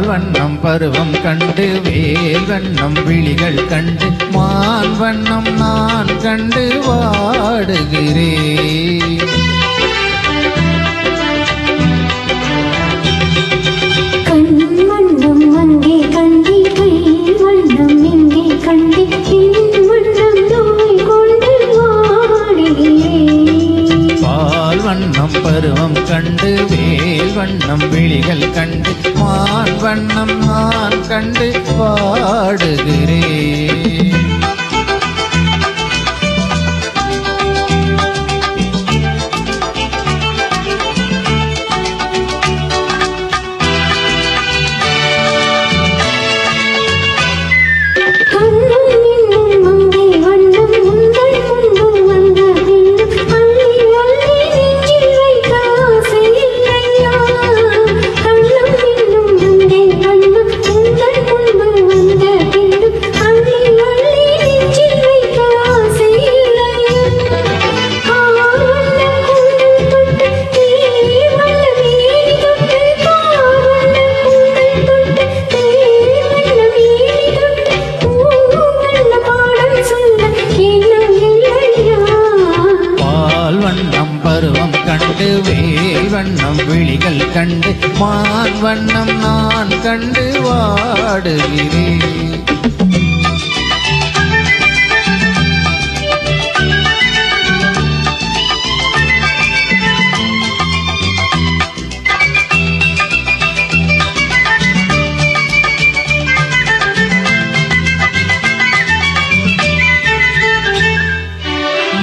பால் வண்ணம் பருவம் கண்டு வேல் வண்ணம் விழிகள் கண்டு மான் வண்ணம் நான் கண்டு வாடுகிறேன். வண்ணம் பருவம் கண்டு வேல் வண்ணம் விழிகள் கண்டு மான் வண்ணம் நான் கண்டு பாடுகிறேன். பருவம் கண்டு வேல் வண்ணம் விழிகள் கண்டு மான் வண்ணம் நான் கண்டு வாடுகிறேன்.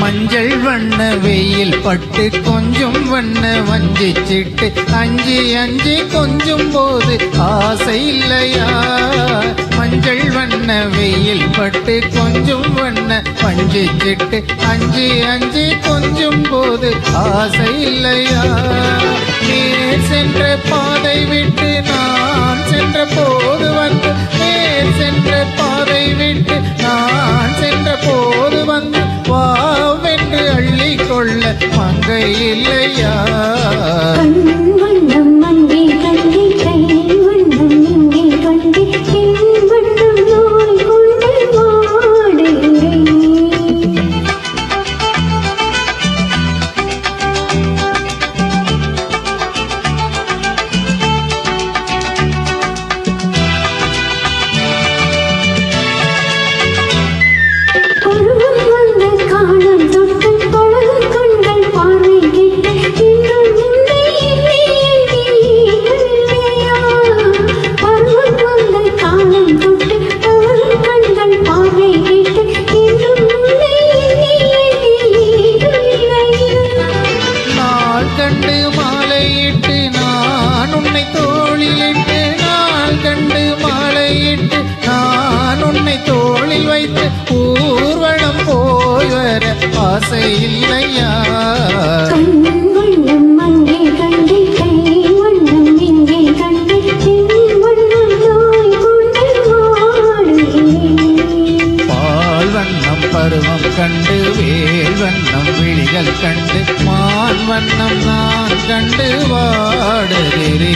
மஞ்சள் வண்ண வெயில் பட்டு கொஞ்சம் வண்ண வஞ்சி சிட்டு அஞ்சி அஞ்சி கொஞ்சம் போது ஆசை இல்லையா? மஞ்சள் வண்ண வெயில் பட்டு கொஞ்சம் வண்ண வஞ்சி சிட்டு அஞ்சி அஞ்சி கொஞ்சம் போது ஆசை இல்லையா? நேர் சென்ற பாதை விட்டு நான் சென்ற போது வந்து நேர் சென்ற பாதை விட்டு நான் சென்ற போது வந்து வாவென்று அள்ளி கொள்ள மங்கை இல்லையா? தோளில் வைத்து ஊர்வலம் போய் வர ஆசை இல்லையா? பால் வண்ணம் பருவம் கண்டு வேல் வண்ணம் விழிகள் கண்டு மான் வண்ணம் நான் கண்டு வாடுகிறேன்.